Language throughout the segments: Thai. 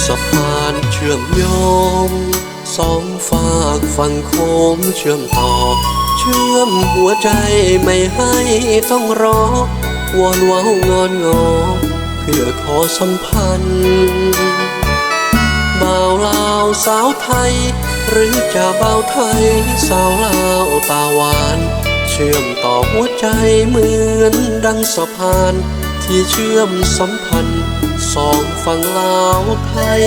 สะพานเชื่อมโยงสองฝากฝั่งโค้งเชื่อมต่อเชื่อมหัวใจไม่ให้ต้องรอวอนเว้างอนงอเพื่อขอสัมพันธ์บ่าวลาวสาวไทยหรือจะบ่าวไทยสาวลาวตาหวานเชื่อมต่อหัวใจเหมือนดังสะพานที่เชื่อมสัมพันธ์สองฝั่งลาวไทย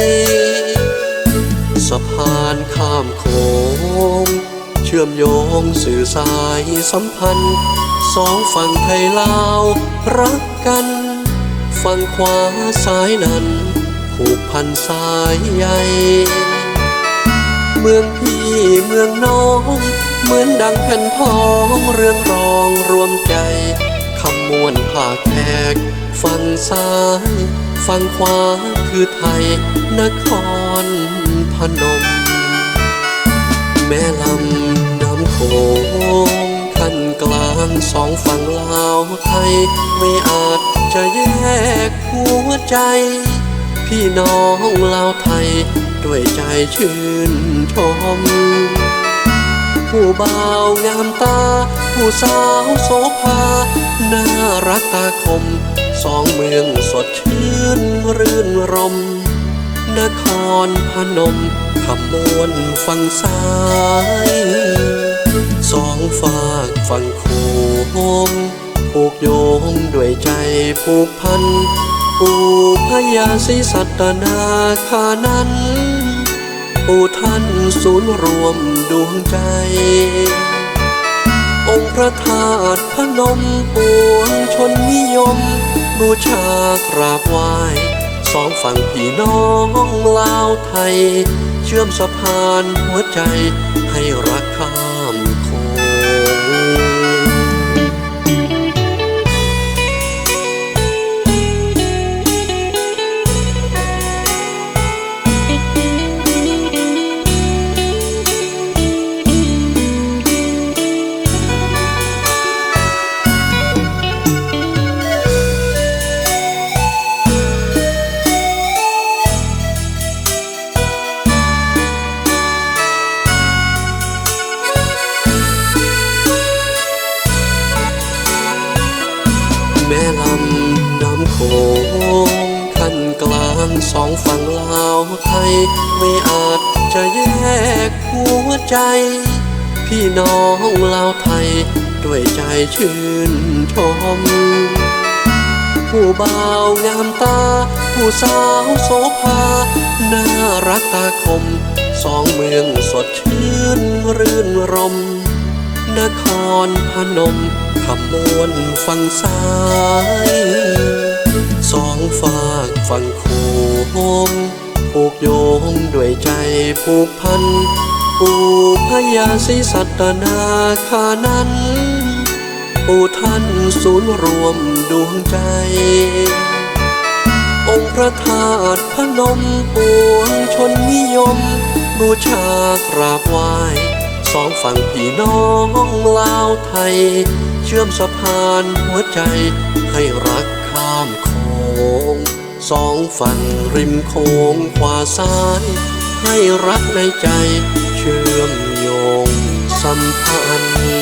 สะพานข้ามโขงเชื่อมโยงสื่อสายสัมพันธ์สองฝั่งไทยลาวรักกันฝั่งขวาซ้ายนั้นผูกพันสายใยเมืองพี่เมืองน้องเหมือนดังแผ่นทองเรื่องรองรวมใจคำมวลผ่าแขกฝั่งซ้ายฝั่งขวาคือไทยนครพนมแม่ลำน้ำโขงขั้นกลางสองฝั่งลาวไทยไม่อาจจะแยกหัวใจพี่น้องลาวไทยด้วยใจชื่นชมผู้บ่าวงามตาผู้สาวโสภาน่ารักตาคมสองเมืองสดชื่นรื่นรมนครพนมขมวนฝั่งซ้ายสองฝากฝั่งโขงผูกโยงด้วยใจผูกพันปู่พญาศรีสัตนาคานั้นปู่ท่านศูนย์รวมดวงใจองค์พระธาตุพนมปวงชนนิยมบูชากราบไหว้สองฝั่งพี่น้องลาวไทยเชื่อมสะพานหัวใจให้รักข้ามโขงแม่ลำน้ำโขงขั้นกลางสองฝั่งลาวไทยไม่อาจจะแยกหัวใจพี่น้องลาวไทยด้วยใจชื่นชมผู้บ่าวงามตาผู้สาวโสภาน่ารักตาคมสองเมืองสดชื่นรื่นรมนครพนมขมวนฝั่งซ้ายสองฝากฝั่งโขงผูกโยงด้วยใจผูกพันปู่พญาศรีสัตนาคานั้นปู่ท่านศูนย์รวมดวงใจองค์พระธาตุพนมปวงชนนิยมบูชากราบไหว้สองฝั่งพี่น้องลาวไทยเชื่อมสะพานหัวใจให้รักข้ามโขงสองฝั่งริมโขงขวาซ้ายให้รักในใจเชื่อมโยงสัมพันธ์